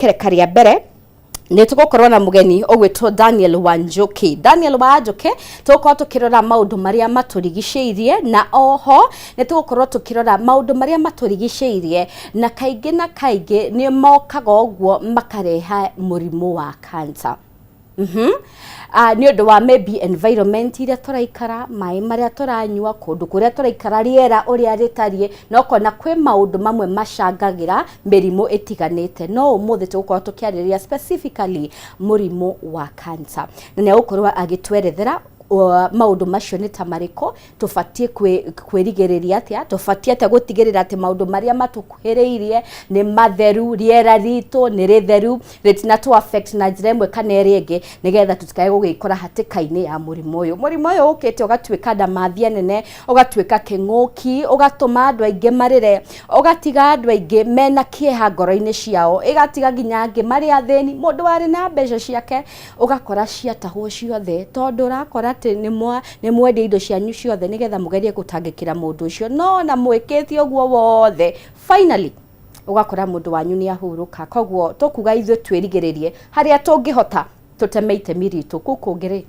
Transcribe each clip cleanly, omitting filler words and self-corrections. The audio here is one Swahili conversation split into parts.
kerekaria mbere ni tugukorwo na mugeni ogwitwo Daniel Wanjoki. Daniel Wanjoki tugukorwo tukirora maundu maria maturigiceirie, na oho ni tugukorwo tukirora maundu maria maturigiceirie na kaingi ni mokaga ogwo makareha murimu wa cancer. Ni undu wa maybe environment iria turaikara, mai maria turanyua, kundu kuria turaikara, riera uria ritarie, no kona kwe maundu mamwe macangagira mirimu itiganite. No umuthi tugukorwo tukiariria specifically murimu wa cancer, na ni ugukorwo agitwerethera maundu macio ni tamariko, tufatie kwirigiriria atia, tufatie atia gutigirira ati maundu maria matukuhiriirie ni matheru, riera ritu ni ritheru, ritina tu affect na njira imwe kana iri ingi, nigetha tutikae gugikora hatikaini ya murimu uyu ukite ugatwika ndamathia nene, ugatwika kinguki, ugatuma andu aingi marire, ugatiga andu aingi mena kieha ngoro-ini ciao, igatiga nginya angi mari athini, mundu wari na mbeca ciake ugakora ciatahwo ciothe tondu urakora ni mwende indo cianyu ciothe nigetha mugerie gutangikira mundu ucio, no na mwikithio guo wothe finally ugakora mundu wanyu ni ahuruka. Kogwo tukuga ithu twirigiririe haria tungihota tutemeite miritu kukungiri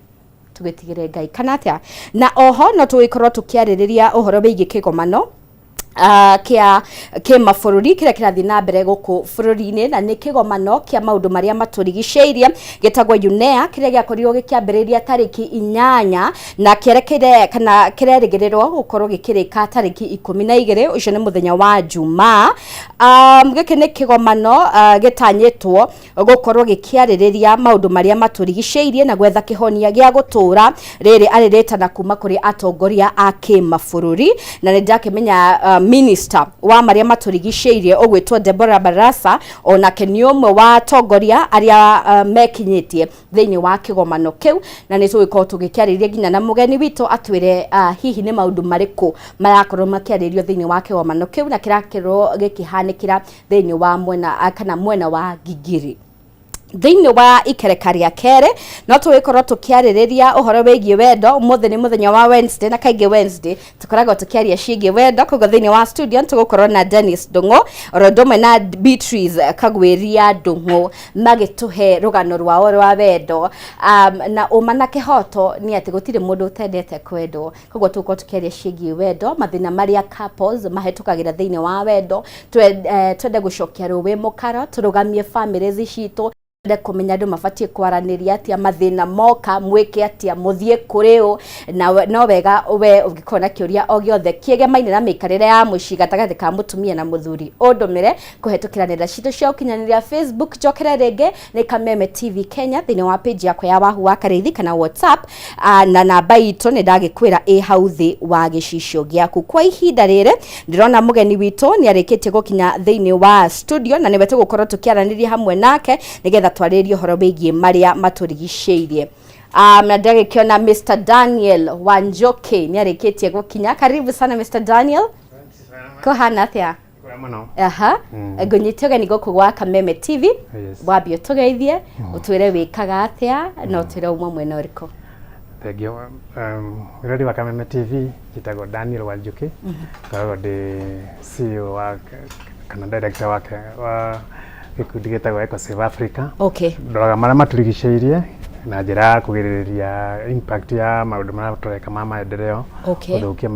tugitigire Ngai kana atia. Na oho no tugikorwo tukiaririria uhoro wigi kigomano kia mabũrũri kiria kirathi na mbere guku bũrũri-inĩ, na ni kigomano kia maundu maria maturigiceirie gitagwo UNEA kiria giakorirwo gikiambĩrĩria tariki 8 na kierekeire kana kirerigirirwo gukorwo gikirika tariki 12 ucio ni muthenya wa Jumaa. Giki ni kigomano gitanyitwo gukorwo gikiarĩrĩria maundu maria maturigiceirie na gwetha kihonia gia gutura riri ariritana kuma kuri atongoria a kimabũrũri, na ndakimenya minister wa maria maturigiceirie ogwitwo Deborah Barasa onake ni umwe wa atongoria aria mekinyitie thiini wa kigomano kiu, na ni tugikorwo tugikiarĩrĩria nginya na mugeni witu atwire hihi ni maundu mariku marakorwo makiarĩrĩrio thiini wa kigomano kiu na kirakirwo gikihanikira thiini wa mwena wa Gigiri thiini wa ikerekaria kere. No tugikorwo tukiarĩrĩria uhoro wigie wendo. Umuthi ni muthenya wa Wednesday, na kaingi Wednesday tukoragwo tukiaria cigie wendo. Koguo thiini wa studio tugukorwo na Dennis Ndung'u orodomwe na Beatrice Kagwiria Ndung'u magituhe rugano rwao rwa wendo. Na uma na kihoto ni ati gutire mundu utendete kwendo. Koguo tugukorwo tukiaria cigie wendo, mathina maria couples mahitukagira thiini wa wendo, twende gucokia ruwi mukaro, turugamie families citu, kumenya andu mabatie kwaraniria atia, mathina moka mwike atia, muthie kuriu, na no wega we ungikona kiuria o giothe kiegemaine na mikarire ya muci gatagathi ka mutumia na muthuri undumire kuhetukira nenda citu cia ukinyanĩria Facebook jokera rege ni Kameme TV Kenya thiini wa page yakwa ya Wahoo wa Karithi kana WhatsApp, na namba itu ni ndagikwira hau thi wa gicicio giaku. Kwa ihinda rire ndirona mugeni witu ni arikitie gukinya thiini wa studio, na niwe tugukorwo tukiaraniria hamwe nake nigetha twaririe horo bigie maria maturigiceirie. Na ndagikiona Mr. Daniel Wanjoki ni arikitie gukinya. Karibu sana Mr. Daniel. Kohana atia? Ngunyite ugeni guku gwa Kameme TV. Wambie tugeithie utwire wikaga atia na utwire umwe mwena uriku. Thank you. Wiradi wa Kameme TV jitagwo Daniel Wanjoki. Kago de CEO wa kana director wake wa gikundi gitagwo EcoSave Africa. Okay. Ndoraga maria maturigiceirie na njira kugiriria impact ya maundu maria tureka ma maendeleo. Okay. Uthukia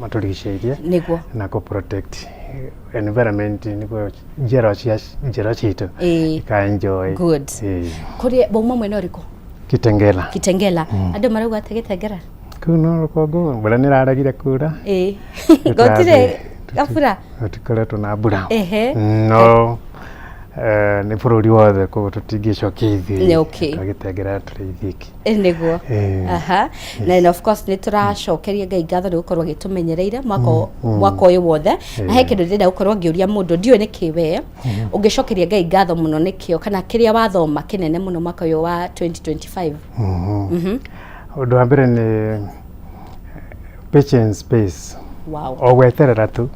maturigiceirie niguo na ku protect environment niguo njira citu ka enjoy. Good. Kuri bouma mwena uriku? Kitengela. Andu marauga ati Kitengela kuno rukongo mbura ni raragire kura. Gotire gabura tutikoretwo na mbura. No ni bururi wothe ko tutingicokia ithi. Okay. Gitengela turithiki niguo. Na of course ni turacokeria Ngai ngatho ni gukorwo gitumenyereire mwaka uyu wothe. Na he kindu ndenda gukorwo ngiuria mundu ndiwe niki we ungicokeria Ngai ngatho muno nikio kana kiria wathoma kinene muno mwaka uyu wa 2025. Undu wa mbere ni patience space. Wow. O weterera tu.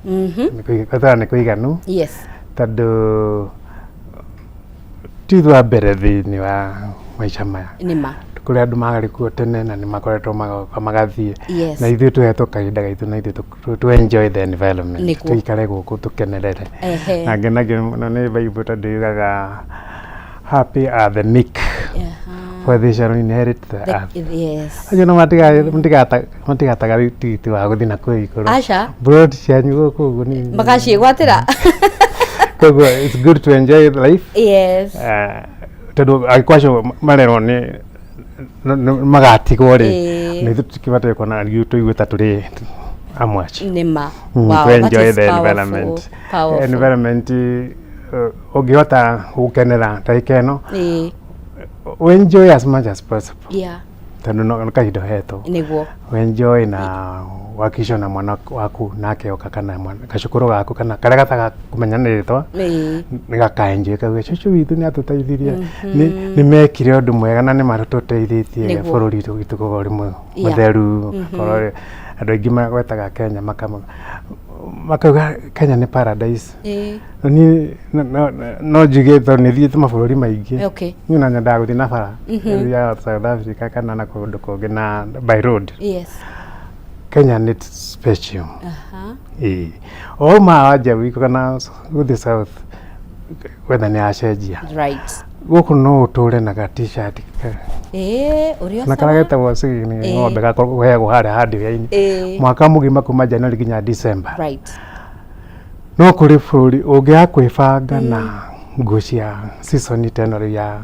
Ni kuiganu. Yes. Tondu tithwa mbere thiini wa maisha maya. Nima. kuri andu magari kuo tene na ni makoretwo magathie na ithuĩ tuhetwo kahinda gaitũ na ithuĩ tu enjoy the environment tuikare gũkũ tukenerere na ngenagia mũno nĩ Bible tondũ yugaga happy are the meek for they shall inherit the earth. Yes. Ayo no matigataga tigiti wa guthi na kũu igũrũ. Acha. Broad cianyu gũkũ ũguo ni. Magacigwatĩra. Koguo it's good to enjoy life. Yes. Tondũ agĩkwacio marerwo nĩ magatigwo rĩ na ithuĩ tukibataire kuona tũigua tũrĩ amwaci. Nĩma. Wow, to enjoy the environment. Powerful. Environment ũngĩhota gũkenera ndagĩka ĩno enjoy as much as possible. Yeah. Tondũ no kahinda hetwo. Nĩguo. Enjoy na wakisho na mwana waku nake oka kana gacukuru gaku kana karĩa gataga kumenyanĩrĩtwo nĩ gakaenjoy kauge cucu witũ nĩ atũteithirie nĩ mekire ũndũ mwega na nĩ matũteithĩtie bũrũri witũ gũkorwo ũrĩ mũtheru korwo andũ aingĩ magwetaga Kenya makauga Kenya nĩ paradise no njuge tondũ nĩ thiĩte mabũrũri maingĩ niĩ na nyendaga gũthiĩ na bara ya South Africa kana na kũndũ kũngĩ na by road. Yes. Kenya nĩ special. O wanja wiko kana gũthiĩ south weather nĩ yacenjia. Right. Gũkũ no ũtũre na ga t-shirt ũrĩa na kana getagwo cigini ng'ombe gakoragwo harĩa handũ-inĩ mwaka mũgima kuma January nginya December. Right. No kũrĩ bũrũri ũngĩaga kwĩbanga na nguo cia season teno ya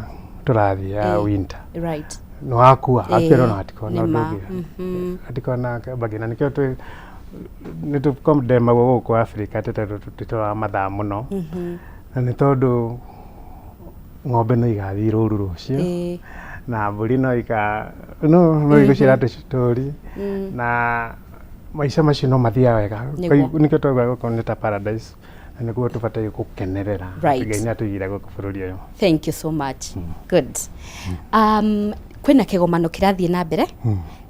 tũrathiĩ ya winter. Right. No wakua apero na atikona ndũgĩ atikona bagina nikio tu nĩ tũkondema gũkũ Africa tũtwa mathaa mũno na nĩ tondũ ng'ombe no igathiĩ rũru rũcio na mbũri no igũcira tũcitũri na maica macio no mathiaga wega nikio twaga gũkũ nĩ ta paradise na nĩguo tũbataire gũkenerera Ngai nĩ atũigire gũkũ bũrũri ũyũ. Thank you so much. Good. Kwĩna kĩgomano kĩrathiĩ na mbere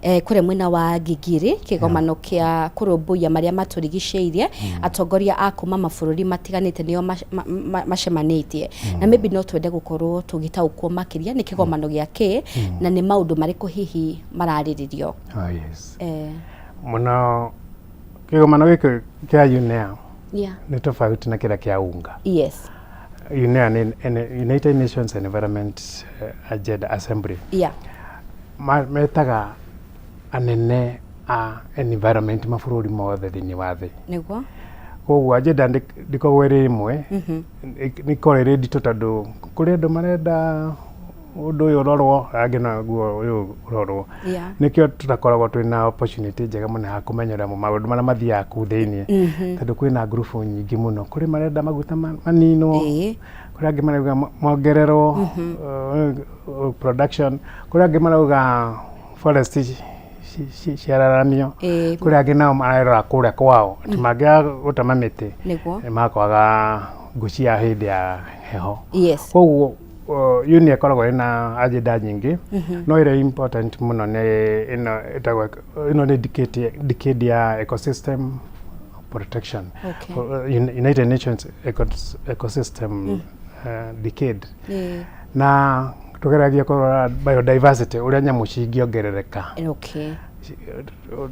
kũrĩa mwena wa Gigiri kĩgomano kĩa kũrũmbũiya marĩa matũrigicĩirie atongoria a kuma mabũrũri matiganĩte nĩo macemanĩtie na maybe no twende gũkorwo tũgĩtaũkwo makĩria nĩ kĩgomano gĩa kĩ na nĩ maũndũ marĩkũ hihi mararĩrĩrio. Yes. Mũno kĩgomano gĩkĩ kĩa UNEA nĩ tofauti na kĩrĩa kĩa UNGA. Yes. UNEA ni United Nations Environment Agenda Assembly. Metaga anene a environment mabũrũri mothe thĩinĩ wa thĩ. Nĩguo. Koguo agenda ndĩkoragwo ĩrĩ ĩmwe nĩkorwo ĩrĩ nditũ tondũ kũrĩ andũ marenda ũndũ ũyũ ũrorwo angĩ naguo ũyũ ũrorwo. Nĩkĩo tũtakoragwo twĩna opportunity njega mũno ya kũmenyera maũndũ marĩa mathiaga kũu thĩinĩ tondũ kwĩna group nyingĩ mũno kũrĩ marenda maguta maninwo kũrĩ angĩ marauga mongererwo production kũrĩ angĩ marauga forest ciararanio kũrĩ angĩ nao marerora kũrĩa kwao atĩ mangĩaga gũtema mĩtĩ makwaga ngũ cia hĩndĩ ya heho. Koguo UNEA ĩkoragwo ĩna agenda nyingĩ no ĩrĩa important mũno nĩ ĩno nĩ decade ya ecosystem protection. United Nations ecosystem decade na tũgeragia kũrora biodiversity ũrĩa nyamũ cingĩongerereka.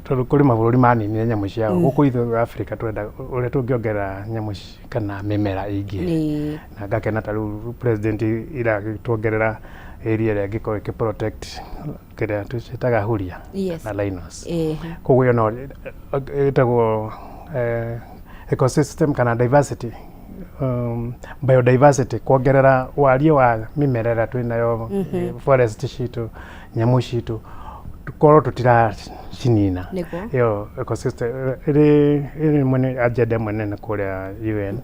Tondũ kũrĩ mabũrũri maninire nyamũ ciao gũkũ ithuĩ Africa twenda ũrĩa tũngĩongerera nyamũ kana mĩmera ĩngĩ na ngakena ta rĩu president iragĩtuongerera area ĩrĩa ĩngĩkorwo ĩkĩprotect kĩrĩa twĩtaga huria na rhinos. Koguo ĩyo no ĩtagwo ecosystem kana diversity biodiversity kuongerera warie wa mĩmera ĩrĩa twĩnayo forest citũ nyamũ citũ tukorwo tutiracinina iyo ecosystem ĩrĩ mwene agenda mũnene kũrĩa UN.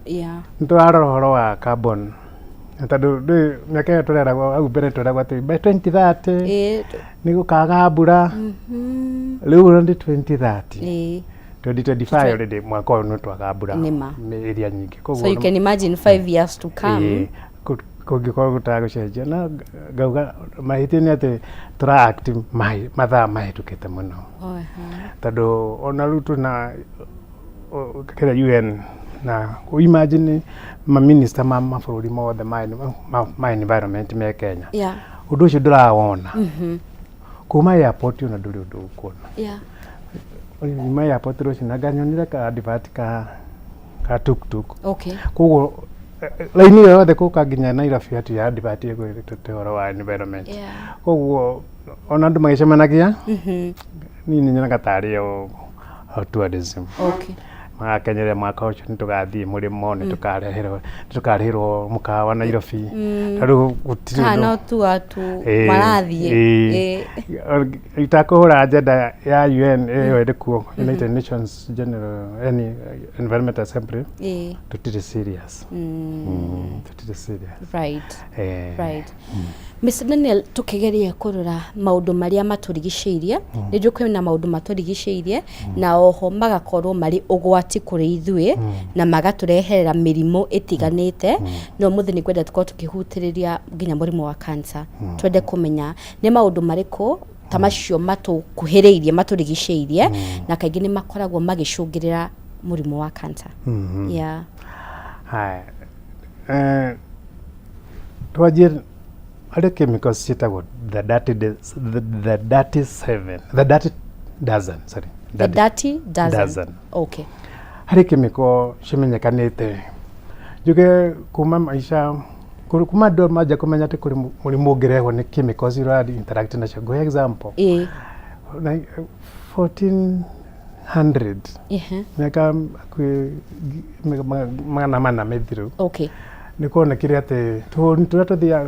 Nĩtũrarora ũhoro wa carbon tondũ mĩaka ĩyo tũreragwo hau mbere tũreragwo atĩ by 2030 nĩ gũkaga mbura rĩu nĩ 2030 2025 already mwaka ũyũ nĩ twaga mbura area nyingĩ. So you can imagine 5 years to come kũngĩkorwo gũtagũcenjia na ngauga mahĩtia nĩ atĩ tũra act mathaa mahĩtũkĩte mũno tondũ ona rĩu twĩna kĩrĩa UN na imagine maminista ma mabũrũri mothe ma environment me Kenya ũndũ ũcio ndũrawona kuma airport ona nduri undu ukona yeah nyuma airport rucio na nganyonire ka advert ka tuk okay koguo laini yo yothe kuka nginya Nairobi ati ya advert ĩgwĩrĩte ũhoro wa environment koguo ona andũ magĩcemanagia nini nyonaga tarĩ o tourism okay magakenyerera mwaka ũcio nĩ tũgathiĩ mũrĩmo nĩ tũkarĩhĩrwo mũkawa Nairobi tarĩu gũtirĩ kana tu atu marathiĩ itakũhũra agenda ya UN ĩyo ĩrĩ kuo United Nations General Environment Assembly tũtirĩ serious tũtirĩ serious right Mr. Daniel tukigeria kurora maundu maria maturigicĩirie nĩ njũkĩ na maundu maturigicĩirie na oho magakorwo mari ugwati kuri ithuĩ na magatureherera mĩrimũ ĩtiganĩte no mũthĩ nĩ kwenda tukorwo tukihutĩrĩria nginya mũrimũ wa cancer twende kumenya nĩ maundu marĩkũ ta macio matukuhĩrĩirie maturigicĩirie na kaingĩ nĩ makoragwo magĩcũngĩrĩra mũrimũ wa cancer yeah twanjie other chemicals citagwo the dirty dozen okay hari chemical cimenyekanite njuge kuma maisha kuma ndo maja kumenya ati kuri murimu ungirehwo ni chemicals ira interact nacio go example 1400 miaka mana mithiru okay nikuonekire ati turia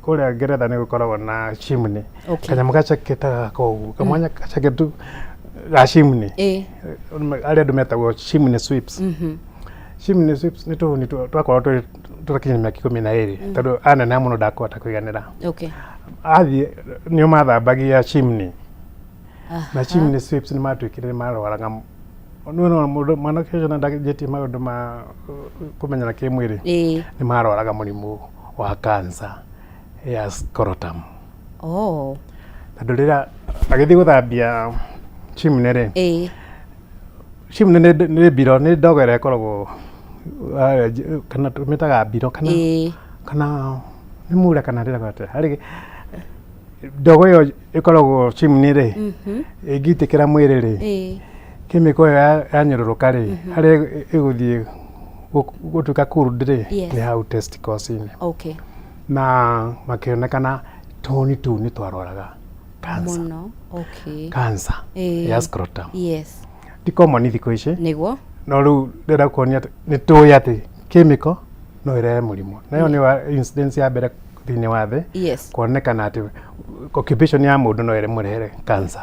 kuria Ngeretha nĩ gũkoragwo na chimney kanyamũ gacaketaga koguo kamwanya gacaketu ga chimney arĩa andũ metagwo chimney sweeps chimney sweeps nĩ tũhuni twakorwo tũrakinya mĩaka 12 tondũ anene mũno ndakũhota kũiganĩra athiĩ nĩo mathambagia chimney na chimney sweeps nĩ matuĩkire marwaraga mwanake ũcio ndagĩtie maũndũ ma kũmenyana kĩmwĩrĩ nĩ marwaraga mũrimũ wa cancer ya scrotum tondũ rĩrĩa agĩthiĩ gũthambia chimney rĩ chimney nĩ biro nĩ ndogo ĩrĩa ĩkoragwo kana tũmĩtaga biro kana nĩ mura kana ndĩragwo atĩa harĩ ndogo ĩyo ĩkoragwo chimney rĩ ĩngĩitĩkĩra mwĩrĩ rĩ chemical ĩyo yanyũrũrũka rĩ harĩa ĩgũthiĩ gutuka cooled rĩ ni hau testicles-inĩ na makĩonekana tũhuni tũu nĩ twarwaraga cancer ya scrotum ti common thikũ ici nĩguo no rĩu ndĩrenda kuonia nĩ tũĩ atĩ chemical no ĩrehe mũrimũ nayo nĩ incidence ya mbere thĩinĩ wa thĩ kuonekana atĩ occupation ya mũndũ no ĩrehe cancer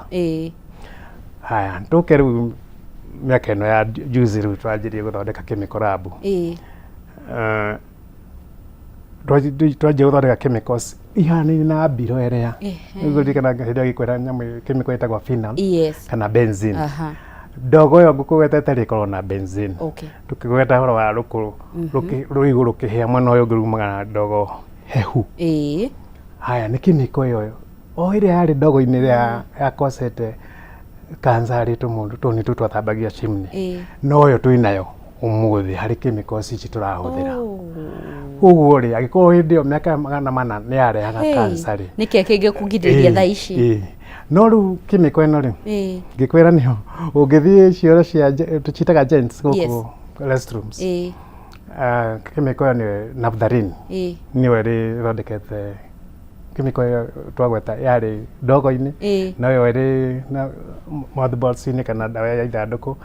haya tũke rĩu miaka ĩno ya juzi rĩu twanjirie gũthondeka chemical lab twanjie gũthondeka chemicals ihanaine na biro ĩrĩa ĩgũririkana hĩndĩ ĩyo gĩkwĩra nyamũ chemical ĩtagwo phenol kana benzene ndogo ĩyo ngũkũgweta ĩtarĩ ĩkorwo na benzene tũkĩgweta ũhoro wa rũigũ rũkĩhĩa mwena ũyũ ũngĩ rumaga na ndogo hehu haya nĩ chemical ĩyo o ĩrĩa yarĩ ndogo-inĩ ĩrĩa yakosete cancer rĩ tũmũndũ tũni tũ twathambagia chimney no yo twĩnayo ũmũthĩ harĩ chemicals ici tũrahũthĩra koguo rĩ agĩkorwo hĩndĩ ĩyo mĩaka 400 nĩ yarehaga cancer rĩ nĩkĩo kĩngĩkũgirĩrĩria thaa ici no rĩu chemical ĩno rĩ ngĩkwĩra nĩho ũngĩthiĩ cioro cia tũcitaga gents gũkũ restrooms chemical ĩyo nĩ naphthalene nĩyo ĩthondekete chemical twagweta yarĩ ndogo-inĩ nayo ĩrĩ na mouthballs-inĩ kana ndawa ya ithandũkũ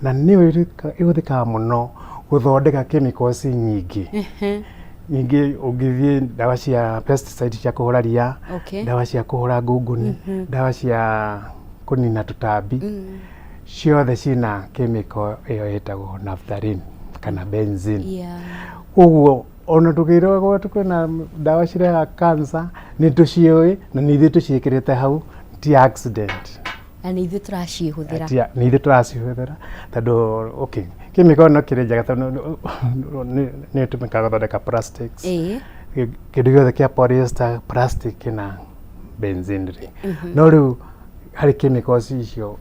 na nĩyo ĩhũthĩkaga mũno gũthondeka chemicals nyingĩ nyingĩ ũngĩthiĩ ndawa cia pesticides cia kũhũra ria ndawa cia kũhũra ngũngũni ndawa cia kũnina tũtambi ciothe cina chemical ĩyo ĩtagwo naphthalene kana benzene ũguo ona tũkĩrwo kwĩna ndawa cirehaga cancer nĩ tũciũĩ na nĩ ithuĩ tũciĩkĩrĩte hau ti accident na nĩ ithuĩ tũracihũthĩra nĩ ithuĩ tũracihũthĩra tondũ chemical ĩno kĩrĩ njega tondũ nĩ ĩtũmĩkaga gũthondeka plastics kĩndũ gĩothe kĩa polyester plastic na benzene no rĩu harĩ chemicals icio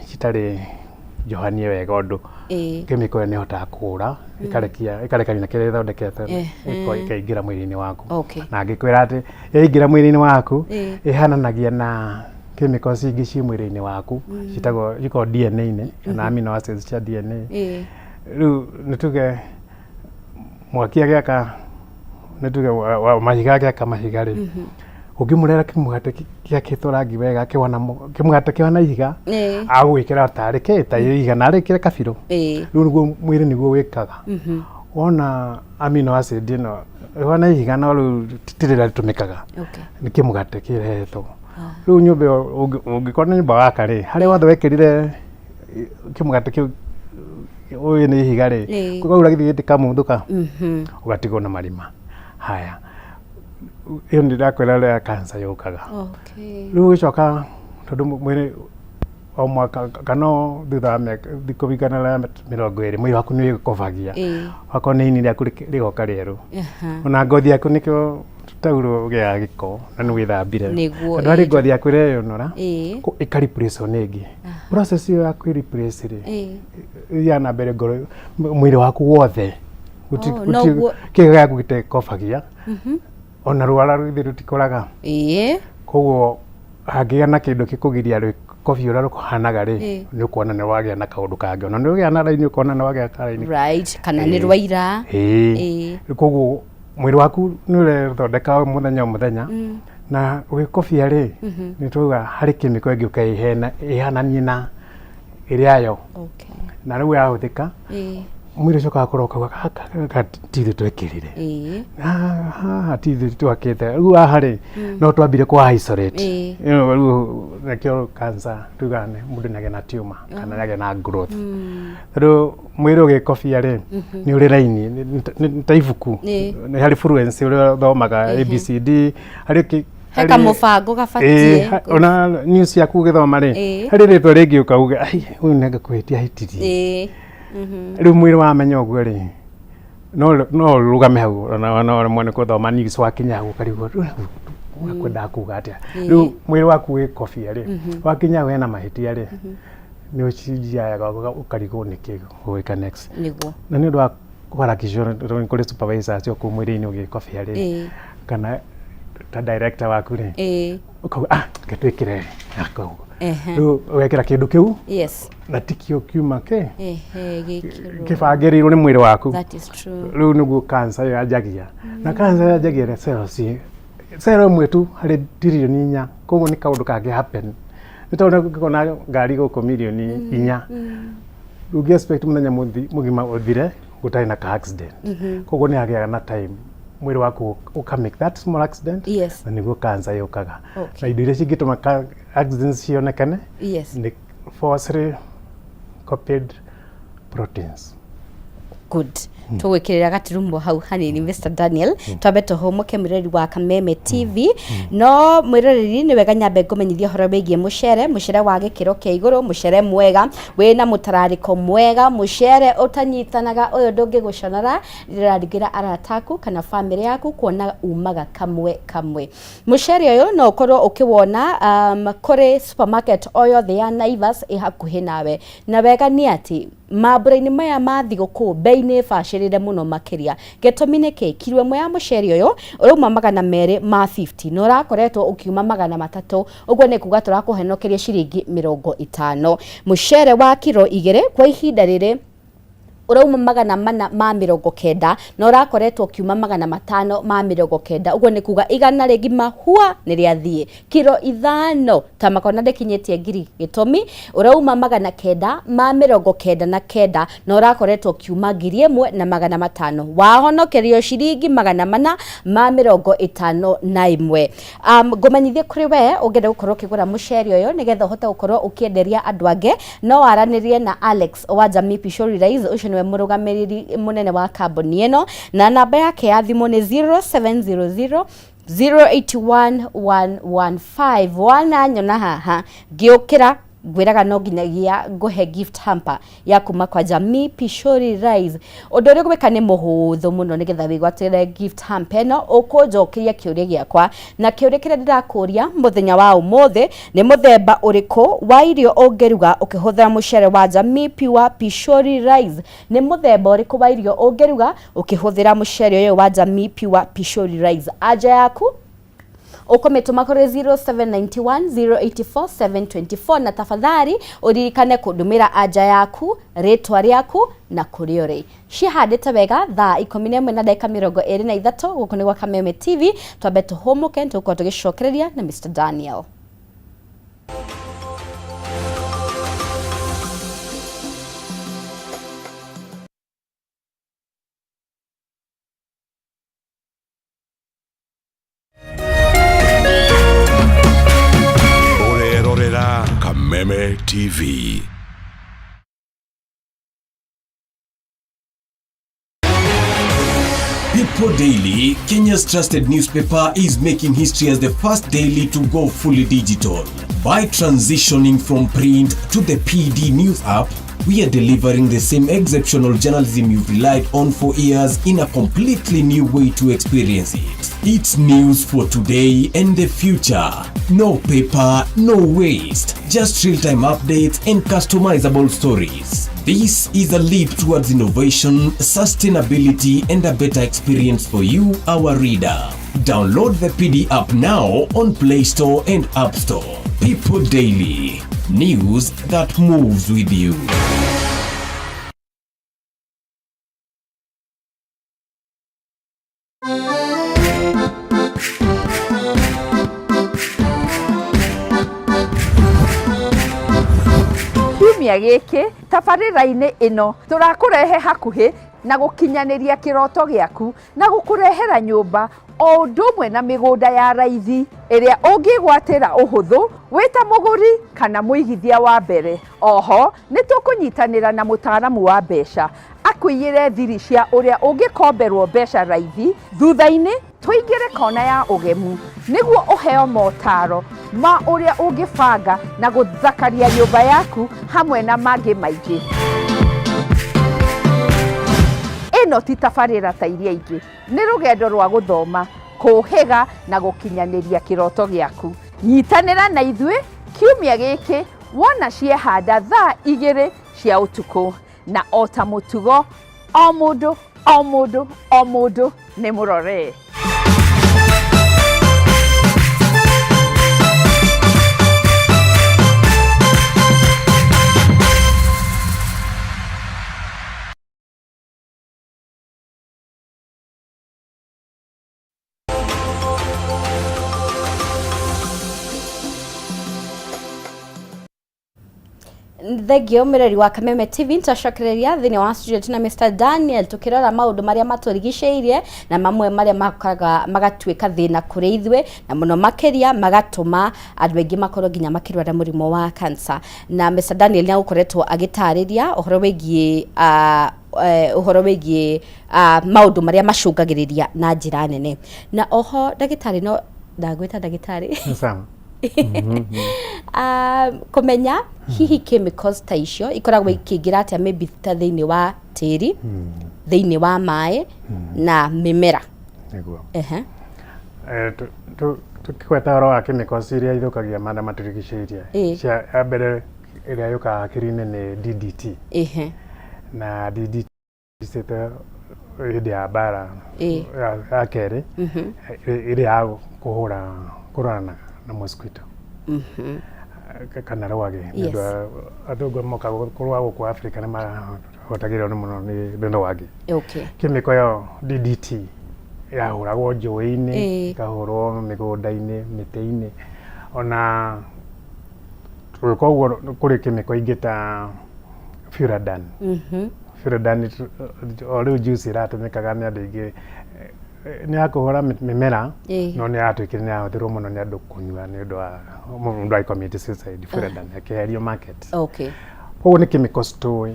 citarĩ johanie wega ũndũ chemical nĩ hotaga kũũra ikarekania kĩrĩa ĩthondekete ikaingĩra mwĩrĩ-inĩ waku na ngĩkwĩra atĩ yaingĩra mwĩrĩ-inĩ waku ĩhananagia na chemicals ingĩ ci mwĩrĩ-inĩ waku cikoragwo DNA-inĩ kana amino acids cia DNA. Rĩu nĩ tuge mwaki agĩaka nĩ tuge mahiga agĩaka mahiga rĩ ũngĩmũrera kĩmũgate gĩakĩtwo rangi wega kĩmũgate kĩwana ihiga agwĩkĩra tarĩ ta ihiga na arĩkĩre kabirũ. Rĩu nĩguo mwĩrĩ nĩguo wĩkaga wona amino acid ĩno ĩwana ihiga no rĩu titirĩra rĩtũmĩkaga nĩ kĩmũgate kĩrehetwo. Rĩu nyũmba ũngĩkorwo nĩ nyũmba waka rĩ harĩa wothe wekĩrire kĩmũgate kĩu ũyũ nĩ ihiga rĩ kwaura gĩthiĩ gĩtĩkamũthũka ũgatigwo na marima. Haya iyo nĩ ndakwĩra rĩrĩa cancer yũkaga. Rĩu ũgĩcoka tondũ mwĩrĩ o mwaka kana thutha wa thikũ igana rĩa 20 mwĩrĩ waku nĩ wĩkobagia wakorwo nĩ ini rĩaku rĩgoka rĩerũ ona ngothi yaku nĩkĩo tauro gĩa gĩko na nĩ wĩthambire tondũ harĩ ngothi yaku ĩreyonora ĩka-replace nĩ ĩngĩ. Process ĩyo ya kwĩ-replace rĩ ĩthiaga na mbere mwĩrĩ waku wothe kĩga gĩaku gĩtekobagia ona rwara rwĩthĩ rũtikoraga. Koguo hangĩgĩa na kĩndũ gĩkũgiria rwĩkobia ũrĩa rũhanaga rĩ nĩ ũkuona nĩ wagĩa na kaũndũ kangĩ ona nĩ ũgĩa na raini ũkona nĩ wagĩa karaini kana nĩ rwaira. Koguo mwĩrĩ waku nĩ ũrethondeka mũthenya o mũthenya na ũgĩkobia rĩ nĩ tuuga harĩ chemical ĩngĩ ĩhananie na ĩrĩayo na rĩu yahũthĩka mwĩrĩ ũcokaga kũroka tithi twekĩrire haha tithi twakĩte rĩu haha rĩ no twambire kwa isolate. Rĩu nĩkĩo cancer tuga mũndũ nĩagĩa na tumor kana nĩagĩa na growth tondũ mwĩrĩ ũgĩkobia rĩ nĩ ũrĩ raini nĩ ta ibuku nĩ harĩ fluency ũrĩa thomaga ABCD harĩ heka mũbango gabatiĩ ona news yaku ũgĩthoma rĩ harĩ rĩtwa rĩngĩ ũkauga ũyũ nĩ angĩkũhĩtia hĩtirie. Rĩu mwĩrĩ wamenya ũguo rĩ no rũgame hau ona mwana kũthoma news wakinya hau ũkarigwo wakwendaga kuga atĩa. Rĩu mwĩrĩ waku wĩkobia rĩ wakinya hau hena mahĩtia rĩ nĩ ũciaga ũkarigwo nĩkĩ gwĩka next. Na nĩ ũndũ wa kũharakicwo kũrĩ supervisor cio kũu mwĩrĩ-inĩ ũgĩkobia rĩ kana ta director waku rĩ ũkauga twĩkĩre rĩu ũgekĩra kĩndũ kĩu na tikĩo kiuma kĩbangĩrĩirwo nĩ mwĩrĩ waku. Rĩu nĩguo cancer yanjagia na cancer yanjagia rĩ cell ĩmwe tu harĩ trillion 4 koguo nĩ kaũndũ kangĩ happen nĩ tondũ ũngĩkona ngari gũkũ milioni 4 ũngĩ expect mũthenya mũgima ũthire gũtarĩ na ka accident koguo nĩ hagĩaga na time mwĩrĩ waku make that small accident na nĩguo cancer yũkaga. Na indo iria cingĩtũma accidents cionekane nĩ falsely copied proteins. Good. Tũgwĩkĩrĩra gatirumbo hau hanini Mr. Daniel twambe tũhũmũke mwĩrori wa Kameme TV no mwĩroreri nĩ wega nyambe ngũmenyithia ũhoro wĩgiĩ mũcere wa gĩkĩro kĩa igũrũ mũcere mwega wĩna mũtararĩko mwega mũcere ũtanyitanaga ũyũ ndũngĩgũconora rĩrarigĩra arataku kana bamĩrĩ yaku kuona umaga kamwe mũcere ũyũ no ũkorwo ũkĩwona kũrĩ supermarket o yothe ya Naivas ĩhakuhĩ nawe na wega nĩ atĩ mambura-inĩ maya ma thigũkũ bei nĩ bacĩrĩre mũno makĩria gĩtũmi nĩkĩ kiro ĩmwe ya mũcere ũyũ ũrauma 250 na ũrakoretwo ũkiuma 300 ũguo nĩ kuga tũrakũhenokeria ciringi 50 mũcere wa kiro 2 kwa ihinda rĩrĩ urauma 490 na ũrakoretwo kiuma 590 ũguo nĩ kuga igana rĩgima hua nĩ rĩathiĩ kiro 5 ta makona ndĩkinyĩtie ngiri gĩtũmi urauma 999 na ũrakoretwo kiuma 1,500 wahonokerio ciringi 451 ngũmenyithie kũrĩ we ũngĩenda gũkorwo ũkĩgũra mũcere ũyũ nĩgetha ũhote gũkorwo ũkĩenderia andũ angĩ no waranĩrie na Alex wa Jamii Pishori Rais ũcio nĩwe mũrũgamĩrĩri mũnene wa kambuni ĩno na namba yake ya thimũ nĩ 0700 081 115 wananyona haha ngĩũkĩra gwiraga no nginyagia nguhe gift hamper ya kuma kwa Jamii Pishori Rise. Undu uri gwika ni muhuthu muno nigetha wigwatire gift hamper no ukunjokeria kiuria giakwa, na kiuria kiria ndirakuria muthenya wa umuthi ni muthemba uriku wa irio ungeruga ukihuthira mucere wa Jamii Pishori Rise. Ni muthemba uriku wa irio ungeruga ukihuthira mucere uyu wa Jamii Pishori Rise. Aja yaku ukometuma kuri 0791084724 na tafadhali uririkane kudumira aja yaku, ritwa riaku na kuria uri. Cihandite wega thaa 11 na dakika 23 guku ni gwa Kameme TV. Twambe tuhumuke tuko tugicokereria na Mr. Daniel. Kameme TV. People Daily, Kenya's trusted newspaper, is making history as the first daily to go fully digital. By transitioning from print to the PD News app, we are delivering the same exceptional journalism you've relied on for years in a completely new way to experience it. It's news for today and the future. No paper, no waste. Just real-time updates and customizable stories. This is a leap towards innovation, sustainability, and a better experience for you, our reader. Download the PD app now on Play Store and App Store. People Daily. News that moves with you. Kiumia giki tabarĩra-inĩ ĩno tũrakũrehe hakuhĩ na gũkinyaniria kĩroto gĩaku na gũkũrehera nyũmba o ũndũ ũmwe na mĩgũnda ya raithi ĩrĩa ũngĩgwatĩra ũhũthũ wĩta mũgũri kana mũigithia wa mbere. Oho nĩ tũkũnyitanĩra na mũtaaramu wa mbeca akũiyĩre thiri cia ũrĩa ũngĩkomberwo mbeca raithi. Thutha-inĩ tũingĩre kona ya ũgemu nĩguo ũheo motaro ma ũrĩa ũngĩbanga na gũthakaria nyũmba yaku hamwe na mangĩ maingĩ. Ĩno ti tabarĩra ta iria ingĩ, nĩ rũgendo rwa gũthoma, kũhĩga na gũkinyanĩria kĩroto gĩaku. Nyitanĩra na ithuĩ kiumia gĩkĩ wona ciehanda thaa 2 cia ũtukũ, na o ta mũtugo o mũndũ nĩ mũrore. Thegio mireri wa Kameme TV ntacokereria thini wa studio tuna Mr. Daniel tukirora maundu maria maturigiceirie na mamwe maria magatuika thina kuri ithwe na muno makeria magatuma andu aingi makorwo nginya makirwara murimo wa cancer. Na Mr. Daniel ni agukoretwo agitariria uhoro wigie maundu maria macungagiriria na njira nene. Na oho dagitari no ndagwita dagitari Sam. Kumenya hihi chemicals ta icio ikoragwo ikingira atia maybe ta thiini wa tiri, thiini wa mai na mimera. Niguo. Tukikweta oro wa chemicals iria ithukagia marĩa maturigicĩirie. Cia mbere iria yukaga hakiri-inĩ nĩ DDT. Na DDT cite hĩndĩ ya mbara ya kerĩ iria ya kũhũrana na mosquito. Kana rwage. Andũ moka kũrũa gũkũ Africa nĩ mahotagĩrwo nĩ mũno nĩ rwage. Chemical yo DDT yahũragwo njũĩ-inĩ, ikahũrwo mĩgũnda-inĩ, mĩtĩ-inĩ. Ona koguo kũrĩ chemical ingĩ ta Furadan. Furadan o rĩu juice iratũmĩkaga nĩ andũ aingĩ ni akuhora mimera no ni atuikire ni ahũthĩrwo mũno ni andũ kũnyua nĩ ũndũ wa mũndũ wa commit suicide Furadan yakeherio market. Koguo ni chemicals tũĩ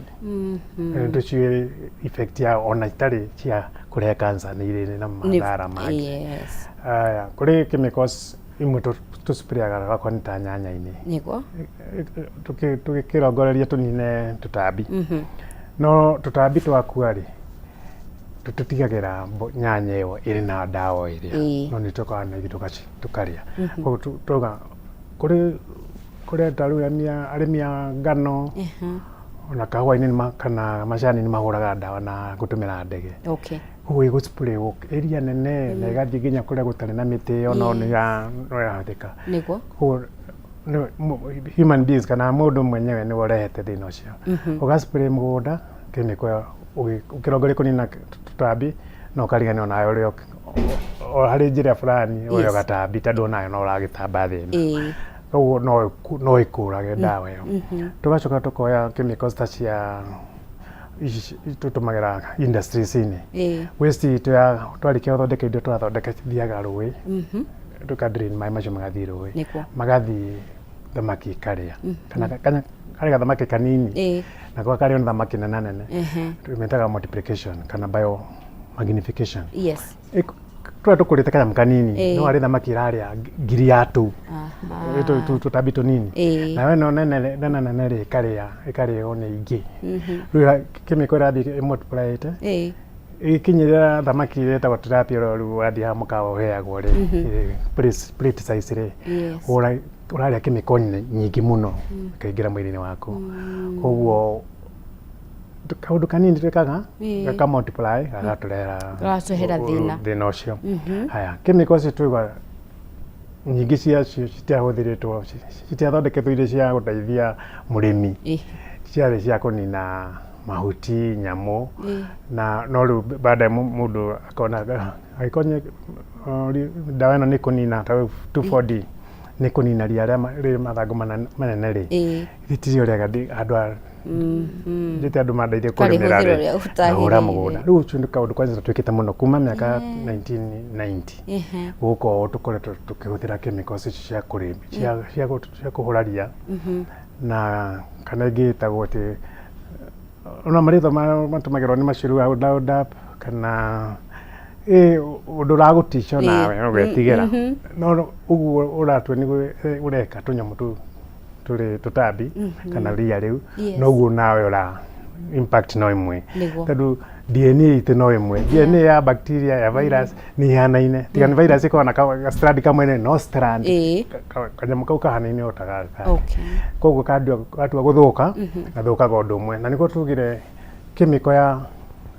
nĩtũciũĩ effect ya ona itarĩ cia kũrehe cancer nĩ irĩ na madhara mangĩ. Kũrĩ chemicals imwe tusprayaga gakwa nĩ ta nyanya-inĩ niguo tukĩrongoreria tũnine tũtambi no tũtambi twakua rĩ tũtigagĩra nyanya ĩyo ĩrĩ na ndawa ĩrĩa no nĩ tũkaga na ithuĩ tũkarĩa koguo tuga kũrĩa arĩmi a ngano ona kahũa-inĩ kana macani nĩ mahũraga ndawa na gũtũmĩra ndege koguo ĩgũspray area nene na ĩgathiĩ nginya kũrĩa gũtarĩ na mĩtĩ ĩyo no nĩyahũthĩka koguo human beings kana mũndũ mwenyewe nĩwe ũrehete thĩna ũcio ũgaspray mũgũnda kemiko ũkĩrongoria kũnina tũtambi na ũkariganĩrwo nayo ũrĩa harĩ njĩra fulani ũrĩa gatambi tondũ onayo no ũragĩtamba thĩna koguo no ĩkũrage ndawa ĩyo tũgacoka tũkoya chemicals ta cia tũtũmagĩra industries-inĩ waste itũ ya twarĩkia gũthondeka indo tũrathondeka cithiaga rũĩ tũka-drain maĩ macio magathiĩ rũĩ magathiĩ thamaki ikarĩa kana karĩ gathamaki kanini nako karĩ thamaki nene twĩmĩtaga multiplication kana bio magnification tũrĩa tũkũrĩte kanyamũ kanini no harĩ thamaki ĩrarĩa ngiri ya tũu tũtambi tũnini nawe no nene rĩ ĩkarĩo nĩ ingĩ rĩu chemical ĩrathiĩ ĩmultiplyĩte ikinyira thamaki ĩtagwo tilapia rĩu wathiĩ haha mũkawa ũheagwo rĩ plate size rĩ ũrarĩa chemical nyingĩ mũno ĩkaingĩra mwĩrĩ-inĩ waku koguo kaũndũ kanini twĩkaga gakamultiply gagatũrehera thĩna ũcio haya chemical ici tuga nyingĩ ciacio citiahũthĩrĩtwo citiathondeketwo irĩ cia gũteithia mũrĩmi ciarĩ cia kũnina mahuti nyamũ na no rĩu baada mũndũ akona agĩkonye ndawa ĩno nĩ kũnina ta 2,4-D nĩ kũnina ria rĩrĩ mathangũ manene rĩ rĩtirĩ ũrĩa andũ njĩte andũ mandeithie kũrĩmĩra na hũra mũgũnda rĩu ũcio nĩ kaũndũ kwanza twĩkĩte mũno kuma mĩaka 1990 gũkorwo tũkoretwo tũkĩhũthĩra chemicals ici cia kũhũra ria na kana ĩngĩ ĩtagwo atĩ ona marĩtwa matũmagĩrwo nĩ macio rĩu Roundup kana ũndũ ũragũtico nawe ũgetigĩra no ũguo ũratue nĩguo ũreka tũnyamũ tũu tũrĩ tũtambi kana ria rĩu noguo nawe ũra impact no ĩmwe tondũ DNA itũ no ĩmwe DNA ya bacteria ya virus nĩ ihanaine tiga nĩ virus ĩkoragwo na ka strand kamwe no strand kanyamũ kau kahanaine o ta gaka koguo gatua gũthũka gathũkaga ũndũ ũmwe na nĩguo tugire chemical ya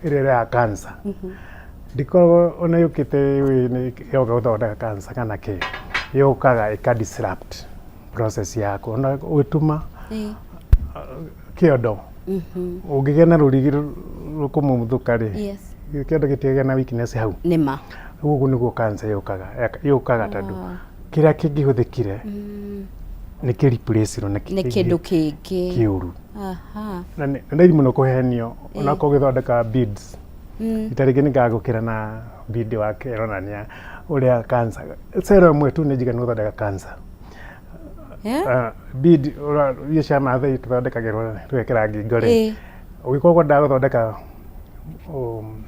ĩrĩa ya cancer ndĩkoragwo ona yũkĩte yoga gũthondeka cancer kana kĩ yũkaga ĩka-disrupt process yako ona gwĩtuma kĩondo ũngĩgĩa na rũrigi rũkũmumuthũka rĩ kĩondo gĩtigagĩa na weakness hau nĩma ũguo nĩguo cancer yũkaga tondũ kĩrĩa kĩngĩhũthĩkire nĩ kĩ-replace-irwo nĩ kĩndũ kĩngĩ kĩũru na nĩ raithi mũno kũhenio ona gũthondeka beads itarĩngĩ nĩngagũkĩra na video wake ĩronania ũrĩa cancer cero ĩmwe tu nĩ njiganu gũthondeka cancer bead iria cia Maathai tũthondekagĩrwo twekĩra ngingo rĩ ũgĩkorwo ndagũthondeka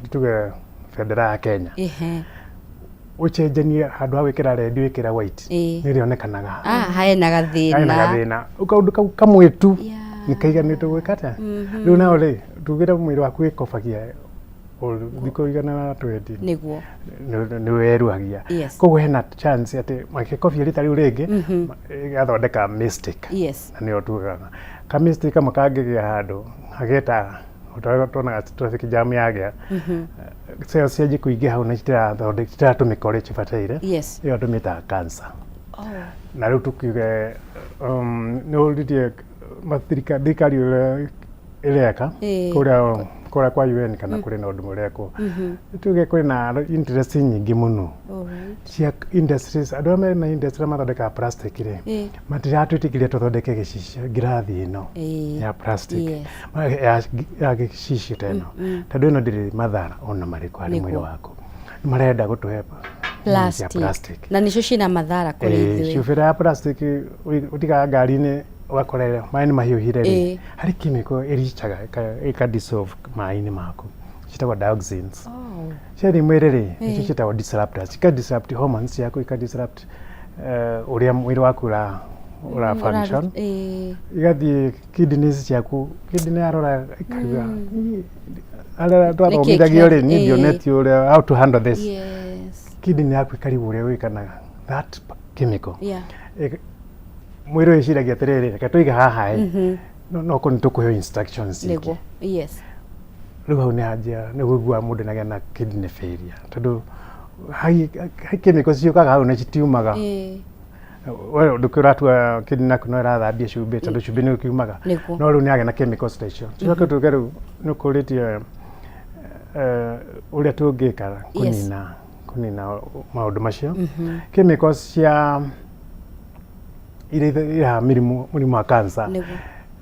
tuge bendera ya Kenya ũcenjanie handũ ha gwĩkĩra red wĩkĩra white nĩ rĩonekanaga hena gathĩna kaũndũ kau kamwe tu nĩ kaiganĩte gwĩka atĩa rĩu nao rĩ tugĩre mwĩrĩ waku wĩkobagia thikũ igana na 20 nĩguo nĩ weruhagia koguo hena chance atĩ makĩkobia rita rĩu rĩngĩ gathondeka mistake na nĩyo tugaga ka mistake kamwe kangĩgĩa handũ hageta tuonaga traffic jam yagĩa cells cianjie kũingĩha hau na citiratũmĩka ũrĩa cibataire ĩyo tũmĩtaga cancer na rĩu tukiuge nĩ ũritie thirikari ĩreka kũrĩa kwa UN kana kũrĩ na ũndũ ũrekwo tuge kũrĩ na interest nyingĩ mũno cia industries andũ arĩa mena industry mathondekaga plastic rĩ matiratwĩtĩkĩria tũthondeke gĩcicio ngirathi ĩno ya plastic ya gĩcicio ta ĩno tondũ ĩno ndĩrĩ mathara ona marĩkũ harĩ mwĩrĩ waku marenda gũtũhe plastic na nĩcio ciĩna mathara kũrĩ ithuĩ cubĩra ya plastic ũtigaga ngari-inĩ ũgakorera maĩ nĩ mahiũhire rĩ harĩ chemical ĩrichaga ĩka-dissolve maĩ-inĩ maku ciĩtagwo dioxins ciathiĩ mwĩrĩ rĩ nĩcio ciĩtagwo disruptors ika-disrupt hormones ciaku ika-disrupt uria mwiri waku ura function igathie kidneys ciaku kidney arora ikaga ara twathomithagio ri ni ndioneti uria how to handle this kidney yaku ikaribu uria wikanaga that chemical mwiri wiciragia atiriri reke tuiga haha no ko nitukuheo instructions nego riu hau ni anjia ni guigua mundu nagia na kidney failure tondu hai chemicals ciukaga hau na citiumaga wewe ndukiratua kidney naku no irathambia cumbi tondu cumbi ni ukiumaga no riu ni age na chemical station tucoke tuge riu ni kuritie uria tungika kunina maundu macio chemicals cia ira mirimu wa cancer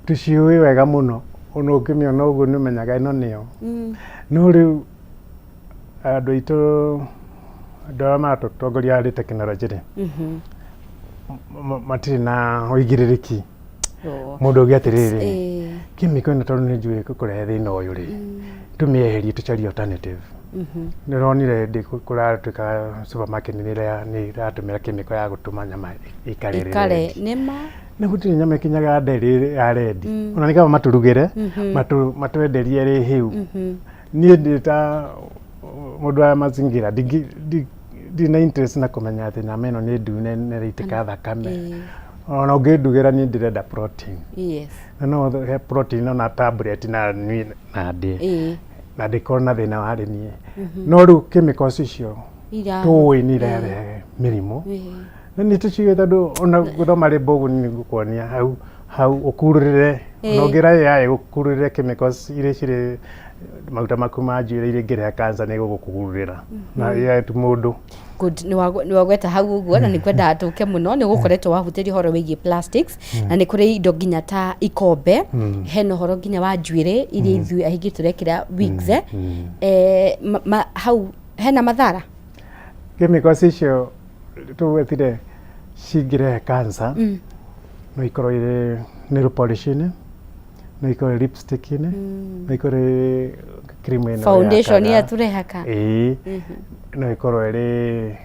tuciui wega muno ono ukimiona uguo ni menyaga ino niyo no riu andu itu andå ma tutongoria ri teknology ri matiri na uigiririki mundu ugi atiriri chemical ino tondu ni njui kukurehe thina uyu ri tumieherie tucarie alternative nironire ndi kuratuika supermarket ni ratumira chemical ya gutuma nyama ikare nima na gutiri nyama ikinyaga nderi ya ready ona nikaba maturugire matwenderie ri hiu ni ndita mundu wa mazingira ndina interest na kumenya ati nyama ino ni ndune niritika thakame ona ungindugira ni ndirenda protein no he protein na tablet na nwi na ndi na ndikona na thina wa rini no riu chemicals icio tuwi ni rere mirimu na ni tuciwe tondu ona guthoma ri bogu ni gukuonia hau ukururire no ngira ya ukururire chemicals ire cire maguta maku ma njwire ire ngireha cancer ni gukukururira na ya tu mundu good ni wagweta hau uguo na ni kwenda atuke muno ni gukoretwo wahutiri horo wigi plastics na ni kuri indo nginya ta ikombe heno horo nginya wa njwire ire ithu ahingi turekira wigs hau hena mathara chemicals icio tuwetire cingire cancer no ikorwo ire nail polish-ini no ikorwo lipstick-ini no ikorwo cream ino foundation ya turehaka no ikorwo ire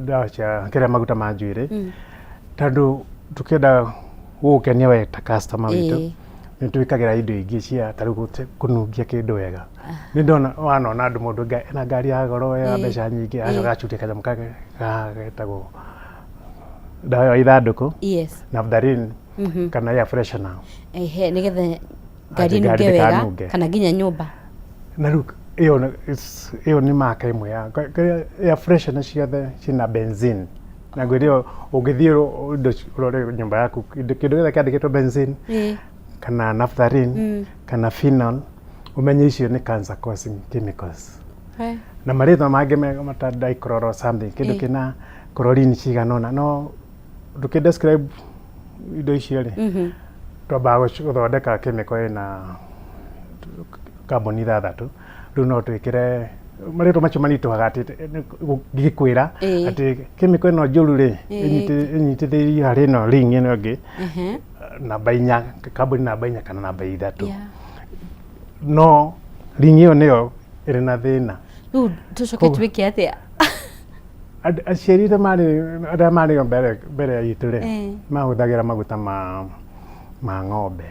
dawa cia kira maguta ma njwire tondu tukienda gukenia we ta customer witu ni twikagira indo ingi cia taru kunungia kindu wega ni ndona wanona andu mundu na ngari ya goro ya mbeca nyingi acoka acutia kanyamu getagwo dawa ya ithanduku naphthalene kana ya freshener nigetha ngari nunge wega kana nginya nyumba na riu iyo ni maka imwe ya freshener ciothe cina benzene na ngwirio ungithie urore nyumba yaku kindu githe kiandikitwo benzene kana naphthalene kana phenol umenye icio ni cancer causing chemicals na maritho mangi mata dichloro something kindu kina chlorine ciganona no ndukidescribe indo icio ri twambaga guthondeka chemical ina carbon 3 riu no twikire marito macio manituhaga ati gikwira ati chemical ino njuru ri inyitithirie hari no ring ino ngi namba 4 carbon namba 4 kana namba 3 no ring iyo niyo iri na thina riu tucoke twike atia aciari aria mari mbere ya itu ri mahuthagira maguta ma ng'ombe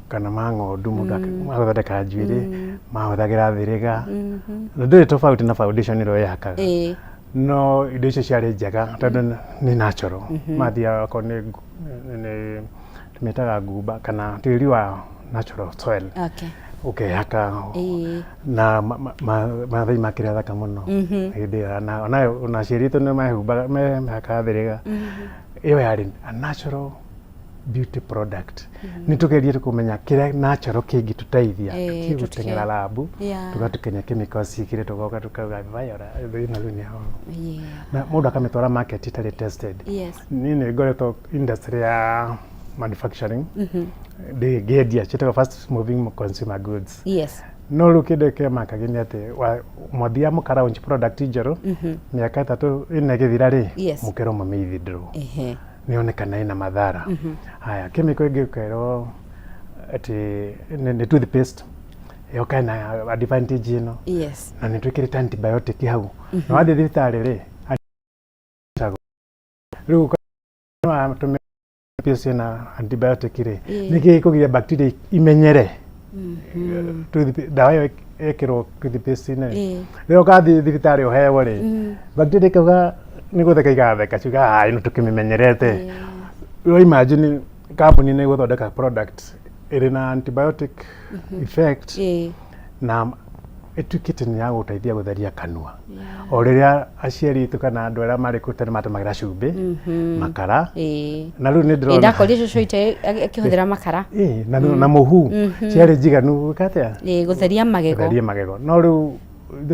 kana ma ng'ondu mahuthondeka njwiri mahuthagira thiriga ndiri tofauti na foundation iro yakaga no indo icio ciari njega tondu ni natural mathia ko ni tumetaga ngumba kana tiri wa natural soil ukehaka na mathai makire thaka muno hindi na ona cieritu ni mahumba mehaka thiriga iyo yari a natural beauty product ni tugerie kumenya kire natural kingi tuteithia tukigutengera labu tugatukenya chemicals ikire tugoka tukauga vayora ina lunia na mundu akametwara market itari tested nini goreto industry ya manufacturing they get chitaka fast moving consumer goods no rukide ke makagini ate mwathia mukara unchi product ijero miaka 3 ine githira ri mukero mamithidro nionekana ina madhara haya chemical ingikero ati ni toothpaste yo kana advantage ino na ni twikirite antibiotic hau no athi thitari ri riu kana tumepia na antibiotic ri niki kugia bacteria imenyere dawa yo ekiro toothpaste ne riu kathi thibitari uhewo ri bacteria kauga ni gutheka igatheka ciuga ino tukimimenyerete riu imagine company ni guthondeka product iri na antibiotic effect na etuikite ni ya guteithia gutheria kanua o riria aciari tu kana andu aria mari kutene matemagira cumbi makara na riu ni ndrona ndakori cucu ite akihuthira makara na muhu ciari njiganu katia gutheria magego no riu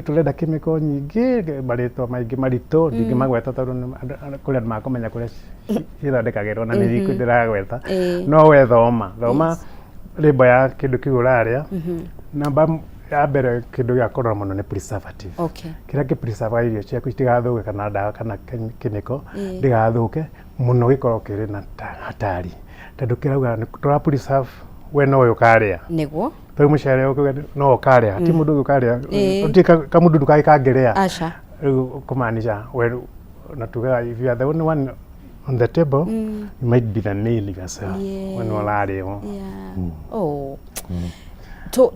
turenda chemical nyingi maritwa maingi marito ndingi magweta tondu kuria makumenya kuria cithondekagirwo na niri ndiragweta no we thoma ribo ya kindu kiu uraria namba ya mbere kindu gia kurora muno ni preservative kiria ki preserve irio ciaku itigathuke kana dawa kana chemical ndigathuke muno gikorwo kiri na hatari tondu kirauga tura preserve we no ukaria niguo tau mucere no ukaria ti mundu ukaria utika kamundu kagirea acha kumaanisha we natuga if you are the only one on the table you might be the nail yourself when you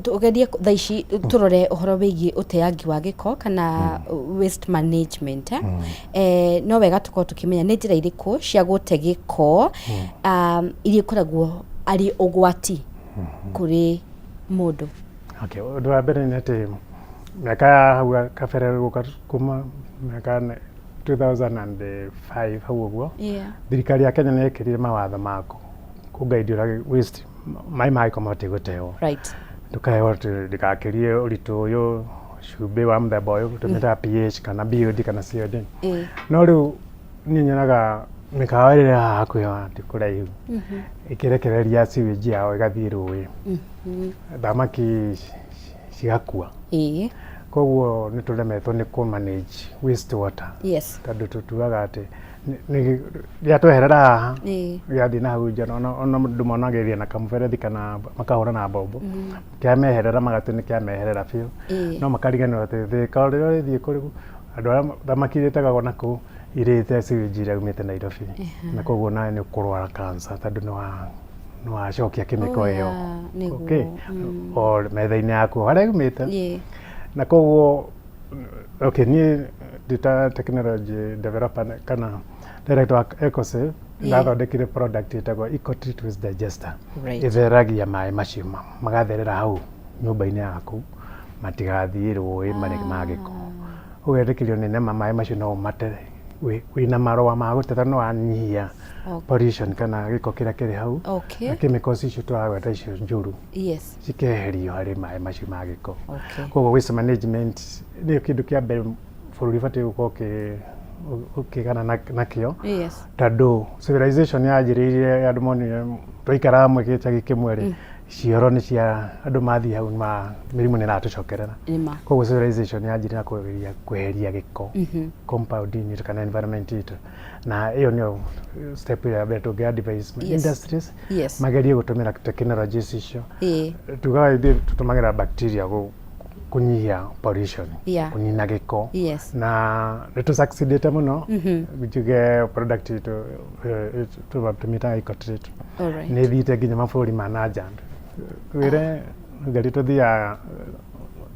tugerie thaici turore uhoro wigi uteangi wa giko kana waste management no wega tuko tukimenya ni njira iriku cia gute giko iria ikoragwo ari ugwati kuri mundu undu wa mbere ni ati miaka hau kabere guka kuma miaka 2005 hau uguo thirikari ya Kenya ni ikirire mawatho mako kugaidia waste mai komoti guteo tukaewa ndikakirie uritu uyu cumbi wa muthemba uyu tumira pH kana BOD kana COD no riu ni nyonaga mikawa iri hakuhi ndi kuraihu ikirekereria sewage yao igathie rui thamaki cigakua koguo ni turemetwo ni ku manage waste water tondu tutuaga ati ria tweherera haha giathi na hau nja ona mundu monageria na kamuberethi kana makahura na bombo kiameherera magatu ni kiameherera biu no makariganirwo ati thika uria ithie kurigu andu aria thamaki iritagwo naku irite sewage iria umite Nairobi na koguo nawe ni ukurwara cancer tondu ni wacokia chemical iyo o metha-ini yaku haria umite na koguo ni data technology developer kana director wa EcoSave ndathondekire product itagwo EcoTreat Waste Digester itheragia mai macio magatherera hau nyumba-ini yaku matigathie rui mareke magiko ugerekerio ni nema mai macio no mate wina marwa ma guteta no anyihia pollution kana giko kiria kiri hau na chemicals icio turagweta icio njuru cikeherio hari mai macio magiko koguo waste management ni kindu kia mbere bururi bati gukorwo ukigana nakio tondu civilization yanjiriire andu monire twaikara hamwe gicagi kimwe ri cioro ni cia andu mathie hau mirimu ni natucokerera koguo civilization yanjiriire kweheria giko compound ni kana environment itu na iyo ni step ya mbere tungi advise industries magerie gutumira technologies icio tugaga tutumagira bacteria kunyihia pollution kunyina giko na nitu succeedete muno njuge product itu tubatumita EcoTreat ni thite nginya maburi ma nanja wire ngari tuthia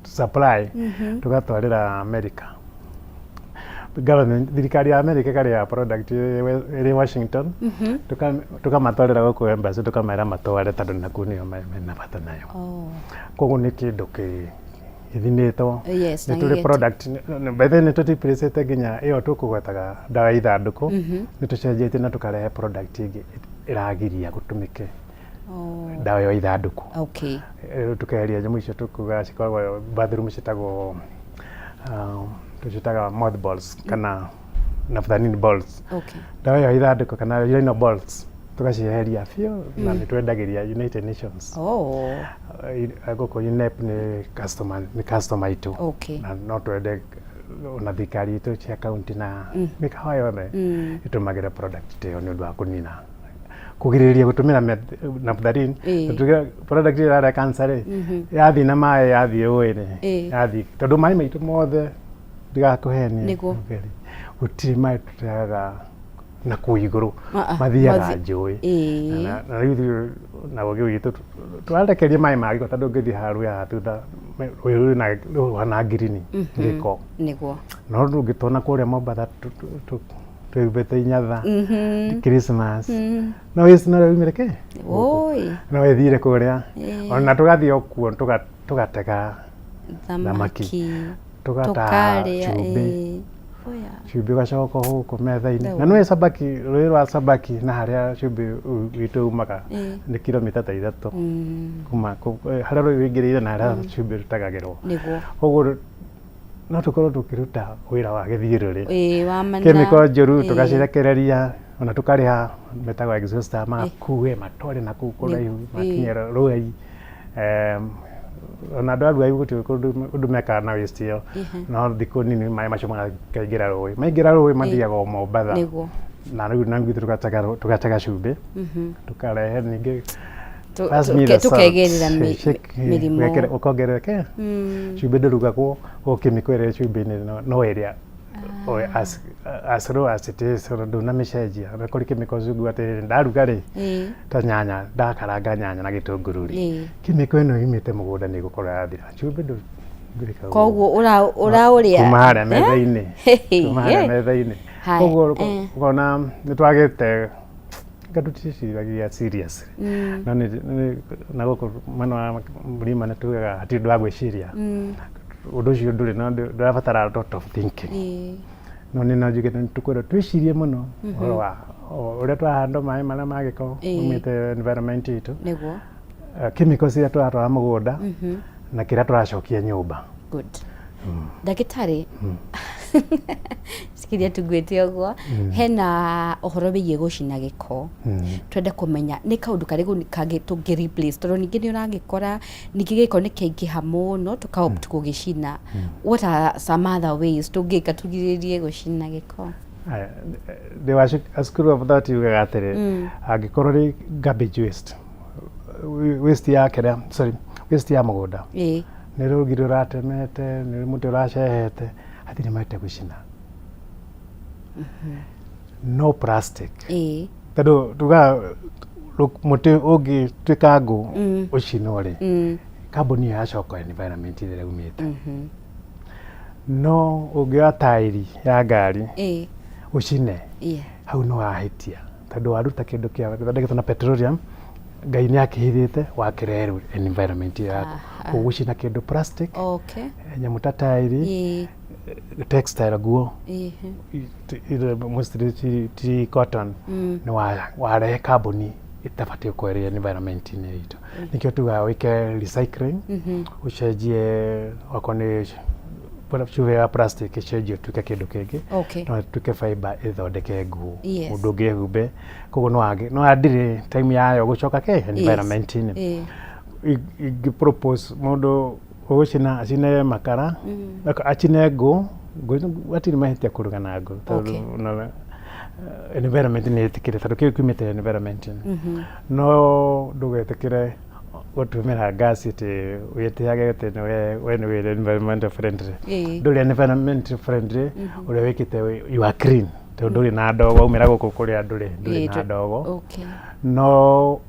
supply tugatwarira America government thirikari ya America kari ya product iri Washington tukamatwarira guku embassy tukamera matware tondu naku niyo mena bata nayo koguo ni kindu ithimitwo ni tuli product bethe ni tutipresete nginya iyo tukugwetaga dawa ithanduku ni tucenjetie na tukarehe product ingi iragiria gutumike dawa yo ithanduku tukeheria nyamu icio tukuga cikoragwo bathroom citagwo tucitaga mothballs kana naphthalene balls dawa yo ithanduku kana urine balls tugaciheria biũ na nĩ twendagiria United Nations gũkũ UNEP nĩ customer itũ na no twende ona thirikari itũ cia kaunti na mĩkawa yothe ĩtũmagĩra product ĩyo nĩ ũndũ wa kũnina kugiriria gutumira naphthalene product ĩrarĩa cancer yathi na maĩ yathi ũĩ yathi tondu maĩ maitũ mothe ndigakuhenia gutiri maĩ tutaga na kuiguru mathiaga njui na riu na wogi gitu twarekeria mai magi ko tondu ngithi haru ya tutha rui na wana green ngiko niguo no ndungitona kuria Mombatha twibete inyatha Christmas no wisi na riu mireke oi no wethire kuria ona tugathi okuo tugatega thamaki tugata chumbi chumbi gacoka huko metha-ini na nä sabaki rå rwa sabaki na harä chumbi witå umaga nä kilomita ta 3 kuma harä a rå ingä rä ire na harä a chumbi rå tagagä rwo koguo no tå korwo tå kä ruta wä ra wa gä thiä rä kä mä ko njå ru tå gacirekereria ona tå karä ha metagwo exhauster makue matware na kuu kå raihu makinyä rå ona andå arua gå tä å ndå mekaga na waste ĩyo no thikå nini maĩ macio makaingä ra rå maingä ra rå mathiaga o Mombatha na rä u na gwitå tå gatega cumbä tå karehe ningä tukegerera mĩrimũ ũkongerereke cumbĩ ndũrugagwo o kĩmĩko ĩrĩa cumbĩ-inĩ no ĩrĩa as low as it is ndũnamĩcenjia na kũrĩ kĩmĩko cungu atĩrĩrĩ ndaruga rĩ ta nyanya ndakaranga nyanya na gĩtũngũrũ rĩ kĩmĩko ĩno yumĩte mũgũnda nĩ ĩgũkorwo yathira cumbĩ ndũrĩka koguo ũraũrĩa kuma harĩa metha-inĩ koguo ũkona nĩ twagĩte ngatuticiria serious no na gũkũ mwena wa mũrima nĩ tugaga hatirĩ ũndũ wa gwĩciria ũndũ ũcio ndũrĩ no ndũrabatara lot of thinking no nĩ no njuge nĩ tũkwĩrwo twĩcirie mũno ũhoro wa ũrĩa twahanda maĩ marĩa ma gĩko umĩte environment itũ nĩguo chemicals iria tũratwara mũgũnda na kĩrĩa tũracokia nyũmba good ndagĩtarĩ sikiria tugwĩte ũguo hena ũhoro wĩgiĩ gũcina gĩko twende kũmenya nĩ kaũndũ karĩkũ kangĩ tũngĩ replace tondũ ningĩ nĩ ũragĩkora ningĩ gĩko nĩ kĩaingĩha mũno tũkaopt gũgĩcina what are some other ways tũngĩka tũgirĩrĩrie gũcina gĩko they were a school of that yugaga atĩrĩ angĩkorwo nĩ garbage waste ya kĩrĩa waste ya mũgũnda nä rå gi rå ratemete nä må tä å racehete hatirä maite gå cina no plastic tondå tuga må tä å ngä tuä ka ngå å cinwo rä kambuni ä yo yacoka environment ä rä umä te no å ngä oya tairi ya ngari å cine hau nä wahä tia tondå waruta kä ndå kä a thondeketwo na petroleum Ngai nĩ akĩhithĩte wakĩrehe environment ya kũgucina kĩndũ plastic nyamũ ta tairi textile nguo mostly ti cotton nĩ warehe kambuni ĩtabatiĩ kũeria environment-inĩ itũ nĩkĩo tugaga wĩke recycling ũcenjie okorwo nĩ cuba ya plastic ĩcenjio tuĩke kĩndũ kĩngĩ no tuĩke fiber ĩthondeke nguo mũndũ ũngĩhumbe koguo no ndirĩ time yayo gũcoka environment-inĩ ingĩ propose mũndũ ũgũcina acine makara acine ngũ hatirĩ mahĩtia kũruga na ngũ tondũ environment nĩ ĩtĩkĩre tondũ kĩu kiumĩte environment-inĩ no ndũgetĩkĩre gũtũmĩra gas ĩtĩ wĩtĩage atĩ we nĩ wĩra environment friendly ndũrĩ environment friendly ũrĩa wĩkĩte you are clean tondũ ndũrĩ na ndogo waumĩra gũkũ kũrĩa ndũrĩ na ndogo no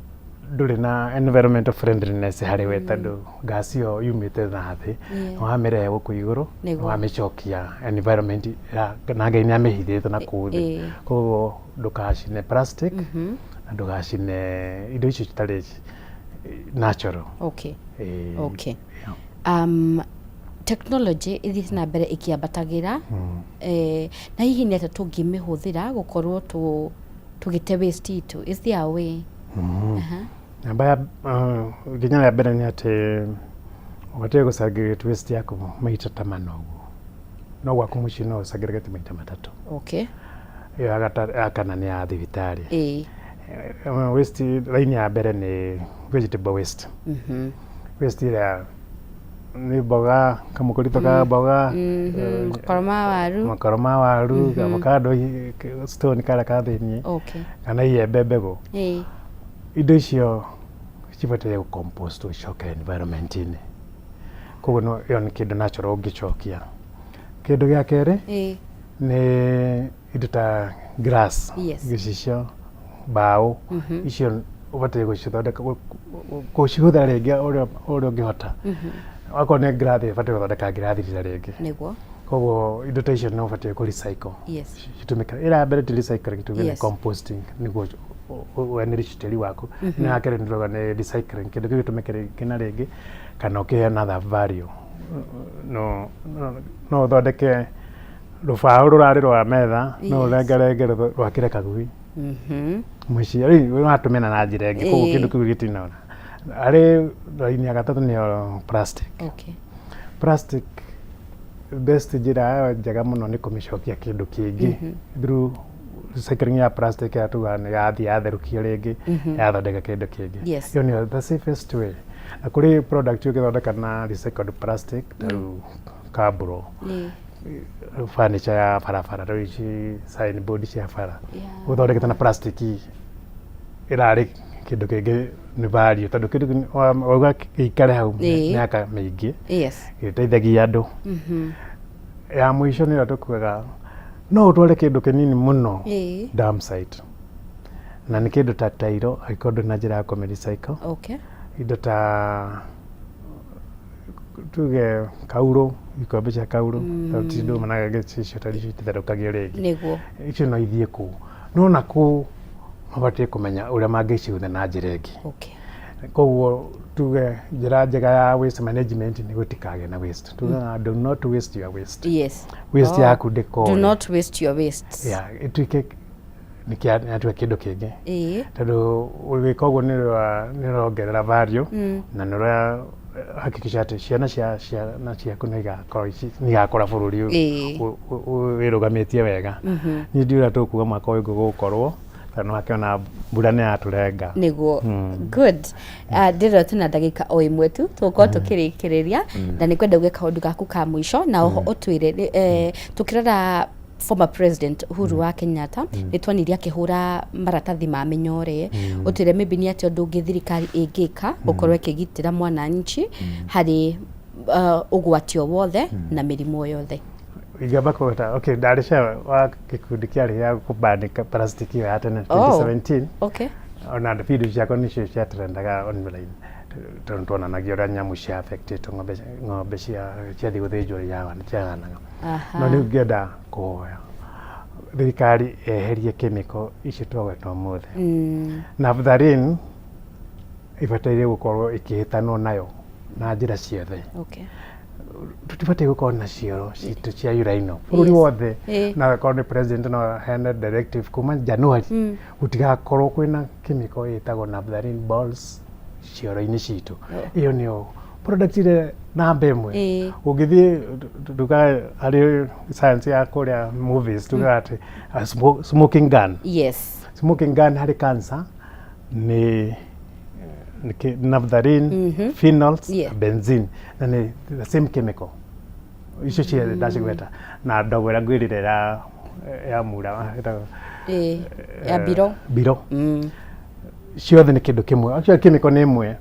ndũrĩ na environment friendliness harĩ we tondũ gas ĩyo yumĩte na thĩ wamĩrehe gũkũ igũrũ wamĩcokia environment na Ngai nĩ amĩhithĩte na kũu thĩ koguo ndũgacine plastic na ndũgacine indo icio citarĩ natural. Technology ĩthiĩte na mbere ĩkĩambatagira na hihi nĩ atĩa tũngĩmĩhũthĩra gũkorwo tũgĩte waste itũ is there a way namba ya nginya ya mbere nĩ atĩ ũbatiĩ gũcagĩrĩte waste yaku maita ta mana ũguo no gwaku mũciĩ no ũcagĩrĩte maita matatũ ĩyo ya kana nĩ ya thibitarĩ waste raini ya mbere nĩ vegetable waste waste ĩrĩa nĩ mboga kamũkũrito ka mboga makoro ma waru avocado stone karĩa ka thĩiniĩ kana iembe mbegũ indo icio cibatiĩ gũcompost icoke environment-inĩ koguo ĩyo nĩ kĩndũ natural ũngĩcokia kĩndũ gĩa kerĩ nĩ indo ta grass Yes. gicicio bao icio ubatie gucithondeka gucihutha ringi uria ungihota wako ne grathi ubatie guthondeka grathi ringi niguo koguo indo ta icio no ubatie ku recycle yes citumika ira mbere ti recycling tu Yes. composting niguo wenerish tiri waku na akere ndoga ne recycling kindu kiu gitumike ringi na ringi kana ukihe another value no uthondeke rũbaũ rũrarĩ rwa metha no ũrengerenge rwakĩre kagui mũciĩ rĩu ũratũmĩna na njĩra ĩngĩ koguo kĩndũ kĩu gĩtinona arĩ raini ya gatatũ nĩyo plastic plastic best njĩra njega mũno nĩ kũmĩcokia kĩndũ kĩngĩ through recycling ya plastic yatuga nĩ yathi yatherũkio rĩngĩ yathondeka kĩndũ kĩngĩ ĩyo nĩyo the safest way na kũrĩ product ũgĩthondeka na recycled plastic ta rĩu kaburo furniture ya barabara rĩu ici signboard cia bara ũthondekete na plastic ĩrarĩ kĩndũ kĩngĩ nĩ value tondũ kĩndũ wauga gĩikare hau mĩaka mĩingĩ gĩteithagia andũ ya mũico nĩyo tũkuaga no ũtware kĩndũ kĩnini mũno dump site na nĩ kĩndũ ta tairo angĩkorwo ndũrĩ na njĩra ya kũmĩ-recycle indo ta tuge kauro ikombe cia kauro tondũ ndũmanaga gĩcicio ta icio ititherũkagio rĩngĩ icio no ithiĩ kũu no na kũu mabatie kũmenya ũrĩa mangĩcihũthĩra na njĩra ĩngĩ koguo tuge njĩra njega ya waste management nĩ gũtikagĩa na waste tugaga do not waste your waste waste yaku ndĩkore do not waste your waste ĩtuĩke nĩatuĩka kĩndũ kĩngĩ tondũ ũgĩka ũguo nĩ ũrongerera value na nĩ ũra hakikisha atĩ ciana ciaku nĩ igakora bũrũri wĩrũgamĩtie wega niĩ ndiũrĩa tũkuga mwaka ũyũ gũgũkorwo tondũ wakĩona mbura nĩ yatũrenga nĩguo good ndĩrona tũna ndagĩka o ĩmwe tu tũgũkorwo tũkĩrĩkĩrĩria na nĩ kwenda uge kaũndũ gaku ka mũico na oho ũtwĩre tũkĩrora former president Uhuru wa Kenyatta nĩ tuonirie akĩhũra maratathi ma mĩnyore ũtwĩre maybe nĩ atĩ ũndũ ũngĩ thirikari ĩngĩka gũkorwo ĩkĩgitĩra mwananchi harĩ ũgwati o wothe na mĩrimũ yothe ingĩamba kũhota ndarĩcia wa gĩkundi kĩarĩ gĩa kũbandĩka plastic ĩyo ya tene 2017 ona video ciakwa nĩcio ciatrendaga online tondũ tuonanagia ũrĩa nyamũ cia affectĩtwo ng'ombe ciathiĩ gũthĩnjwo ciaganaga no rĩu ngĩenda kũhoya thirikari eherie chemical icio twagweta ũmũthĩ naphthalene ibataire gũkorwo ĩkĩhĩtanwo nayo na njĩra ciothe tutibatiĩ gũkorwo na cioro citũ cia uranium bũrũri wothe na korwo nĩ president no heane directive kuma January gũtigakorwo kwĩna chemical ĩtagwo naphthalene balls cioro-inĩ citũ ĩyo nĩyo product ĩrĩa namba ĩmwe ũngĩthiĩ tuga harĩ science ya kũrĩa movies tuga atĩ smoking gun smoking gun harĩ cancer nĩ naphthalene phenols benzene na nĩ the same chemical icio cia ndacigweta na ndogo ĩrĩa ngwĩrire ya mura ya biro ciothe nĩ kĩndũ kĩmwe actually chemical nĩ ĩmwe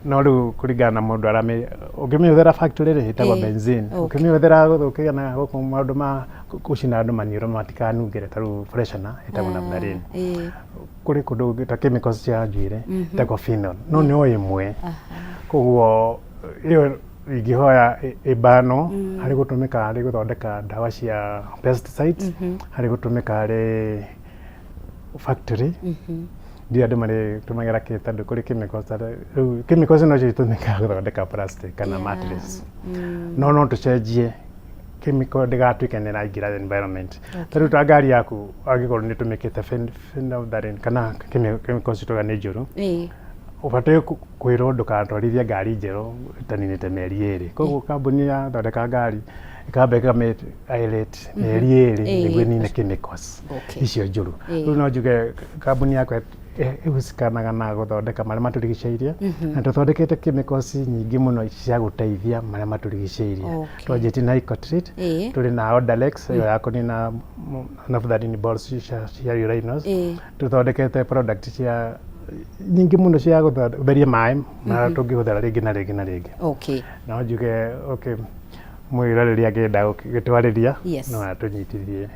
no rĩu kũringana na mũndũ ũngĩmĩhũthĩra factory rĩ ĩtagwo benzene ũngĩmĩhũthĩra gũthũkia na gũkũ maũndũ ma gũcina andũ maniũrũ matikanungĩre ta rĩu freshener ĩtagwo naphthalene kũrĩ kũndũ ta chemicals cia njuĩrĩ ĩtagwo phenol no nĩ o ĩmwe koguo ĩyo ingĩhoya ĩbanwo harĩ gũtũmĩka harĩ gũthondeka ndawa cia pesticides harĩ gũtũmĩka harĩ factory ndio andũ marĩtũmagĩra kĩ tondũ kũrĩ chemicals no cio itũmĩkaga gũthondeka plastic kana mattress no tũcenjie chemical ndĩgatuĩke nĩ ĩraingĩra environment tarĩu ta ngari yaku angĩkorwo nĩ ĩtũmĩkĩte phenolphthalein kana chemicals tuga nĩ njũru ũbataire kwĩrwo ndũgatwarithie ngari njerũ ĩtaninĩte mĩeri 2 koguo kambuni ya thondeka ngari ĩkamba ĩkamĩaerate mĩeri 2 nĩguo ĩnine chemicals icio njũru rĩu no njuge kambuni yakwa ĩhusikanaga na gũthondeka marĩa matũrigicĩirie na tũthondekete chemicals nyingĩ mũno cia gũteithia marĩa matũrigicĩirie twanjĩtie na Ecotreat tũrĩ na Odalex ĩyo ya kũnina naphthalene balls cia uranium tũthondekete product cia nyingĩ mũno cia gũtheria maĩ na tũngĩhũthĩra rĩngĩ na rĩngĩ na rĩngĩ no njuge mwĩroreri angĩenda gũtwarĩria no atũnyitithie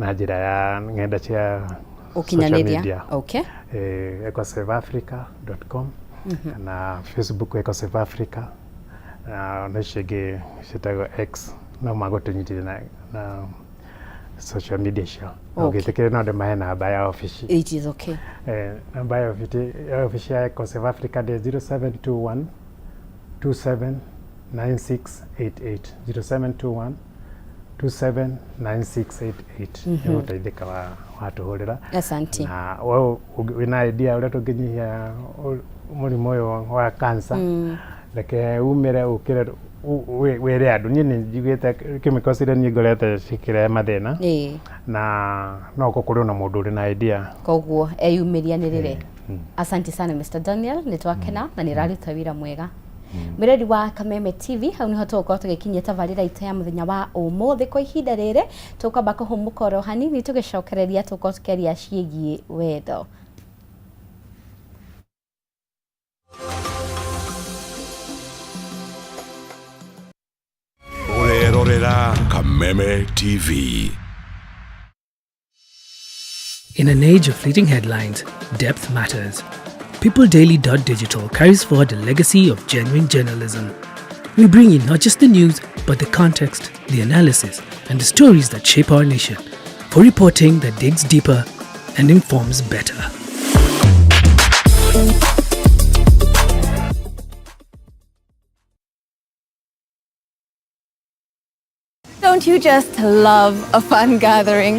na njira ya ngenda cia ukinyanĩria. Okay. ecosafeafrica.com na Facebook ecosafeafrica na nashige citagwo X no magotunyitire na social media cio. Okay, tekere no de mahena namba ya office. It is okay. Namba ya office ya ecosafeafrica de 0721 279688 0721 279688 ndio taidika watu holera. Asante. Na wao wina idea ule tunginyihia murimo uyu wa cancer reke umire ukire were andu ni njigite chemicals ire ni ngorete cikire mathina na no kokuri na mundu uri na idea koguo eyumirianirire. Asante sana Mr. Daniel, nitwakena na niraruta wira mwega. Miredi wa Kameme TV hau niho tugukorwo tugikinyia tabarira ite ya muthenya wa umuthi kwa ihinda riri tukamba kuhumuka oro hanini tugicokereria tugukorwo tukiaria ciĩgiĩ wendo. Urerorera Kameme TV. In an age of fleeting headlines, depth matters. PeopleDaily.digital carries forward a legacy of genuine journalism. We bring in not just the news, but the context, the analysis, and the stories that shape our nation, for reporting that digs deeper and informs better. Don't you just love a fun gathering?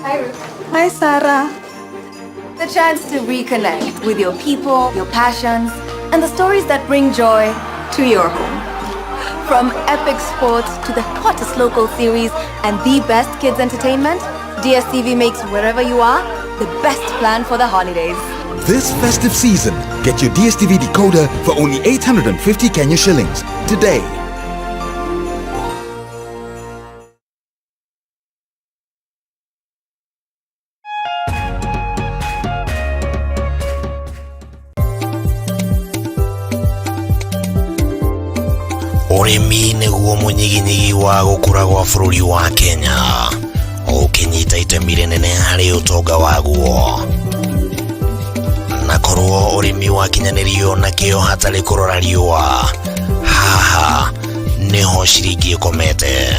Hi, Ruth. Hi, Sarah. The chance to reconnect with your people, your passions, and the stories that bring joy to your home. From epic sports to the hottest local series and the best kids entertainment, DSTV makes wherever you are the best plan for the holidays. This festive season, get your DSTV decoder for only 850 Kenya shillings today. Urimi nĩguo mũnyiginyigi wa gũkũra gwa bũrũri wa Kenya, ũkĩnyita itemi rĩnene harĩ ũtonga waguo. Na korwo ũrĩmi wakinyanĩrio na kĩyo hatarĩ kũrora riũa, haha nĩho ciringi ĩkomete.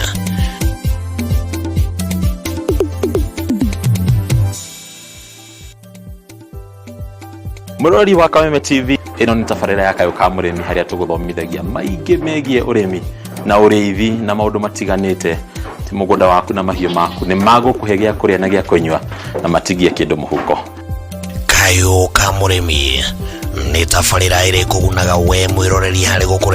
Mũrori wa Kameme TV, ĩno nĩ tabarĩra ya Kayũ ka mũrĩmi harĩa tũgũthomithagia maingĩ megiĩ ũrĩmi na ũrĩithi na maũndũ matiganĩte. Ti mũgũnda waku na mahiũ maku nĩ magũkũhe gĩa kũrĩa na gĩa kũnyua na matigie kĩndũ mũhuko. Kayũ ka mũrĩmi nĩ tabarĩra ĩrĩ kũgunaga we mwĩroreri harĩ gũkũra